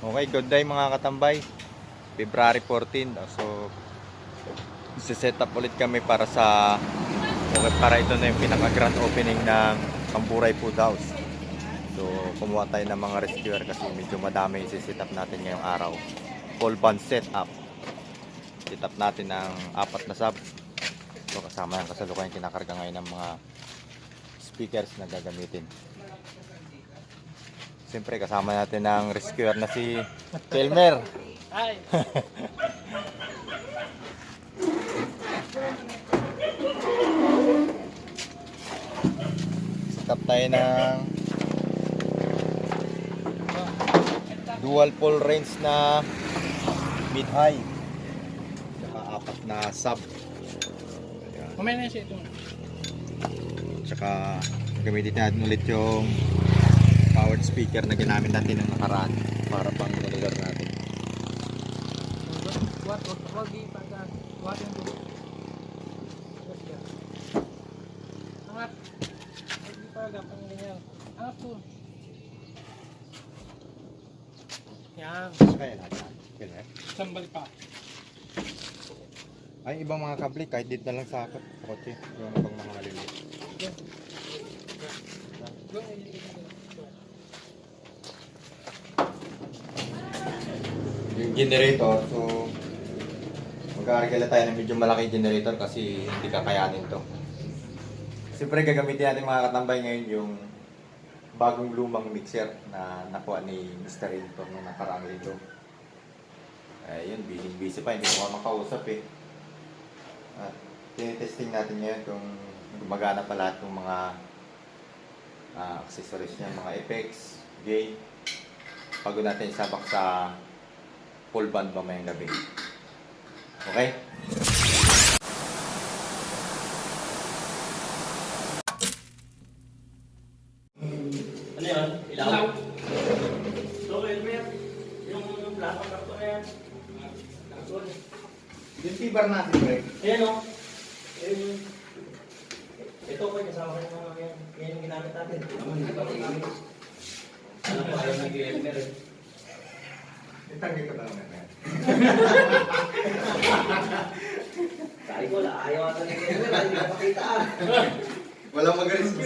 Okay, good day mga katambay. February 14. So, set up ulit kami para ito na yung pinaka grand opening ng Pamburay Food House. So, kumuha tayo ng mga rescuer kasi medyo madami yung set up natin ngayong araw. Full band set up. Set up natin ng 4 na sub. So, kasama yung kasalukuyan kinakarga ngayon ng mga speakers na gagamitin. Siyempre kasama natin ang rescuer na si Kelmer. Hi. Set up tayo ng dual pole range na mid-high. Tsaka 4 na sub. Mamaya na siya ito. Tsaka gamitin natin ulit yung powered speaker na ginamit natin ng nakaraan para pang lugar natin. Angat. Hindi pa gapang ganyan. Angat po. Yan. Kaya natin. Sambal pa. Ay, ibang mga kable kahit dito na lang sa kotse. Yung ibang mga maliliit. Yung generator, so mag-aargala tayo ng medyo malaki generator kasi hindi kakayanin to. Siyempre gagamitin natin mga katambay ngayon yung bagong lumang mixer na nakuha ni Mr. Rinton nung nakaraang lito. Ayun, busy pa, hindi ko makausap eh. At tinitesting natin ngayon kung gumagana pa lahat ng mga accessories niya, mga effects, gain, bago natin isabak sa full band mamayang gabi. Okay? Ano yun? Ilaw? So, Elmer, yung plasma karton na yan. Karton. Yung tibar natin, Greg. Ayan o. Ito ko, kasama ko yung mga yan. Yan yung ginamit natin. Alam ko, ayaw nag-Elmer eh. Itanggi ko na lang yan. Sabi ko, ayaw ata nag-Elmer. Hindi ka makita. Walang mag-rescue.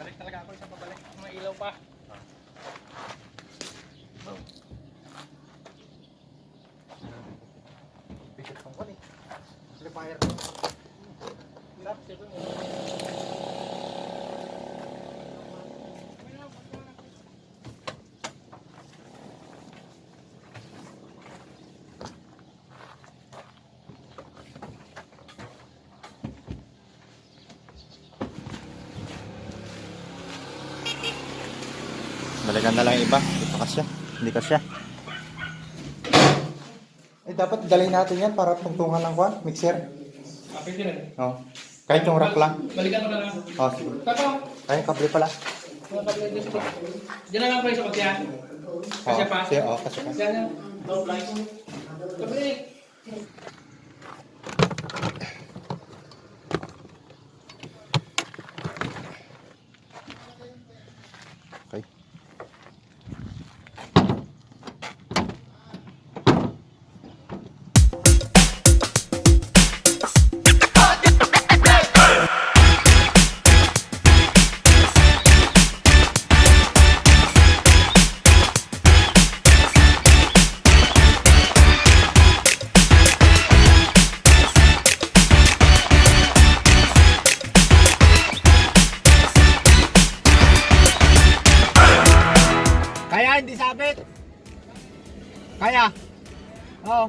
Balik talaga ako sa pabalik. Mga ilaw pa. Pikit kong ko eh. Fire. Hirap siya. Balikan na lang yung iba. Hindi pa kasya. Hindi kasya. Eh, dapat dalhin natin yan para tungtungan ng kwan, mixer. Kapit din eh. Oh. Kahit yung rack lang. Balikan mo na lang. Oh, sige. Tapo. Ay, kable pala. Mga kapit din dito. Diyan na lang pa yung sa kotya. Kasya pa. Sige, oh, kasya pa. Diyan na. Kapit. Okay. Kaya? Oo.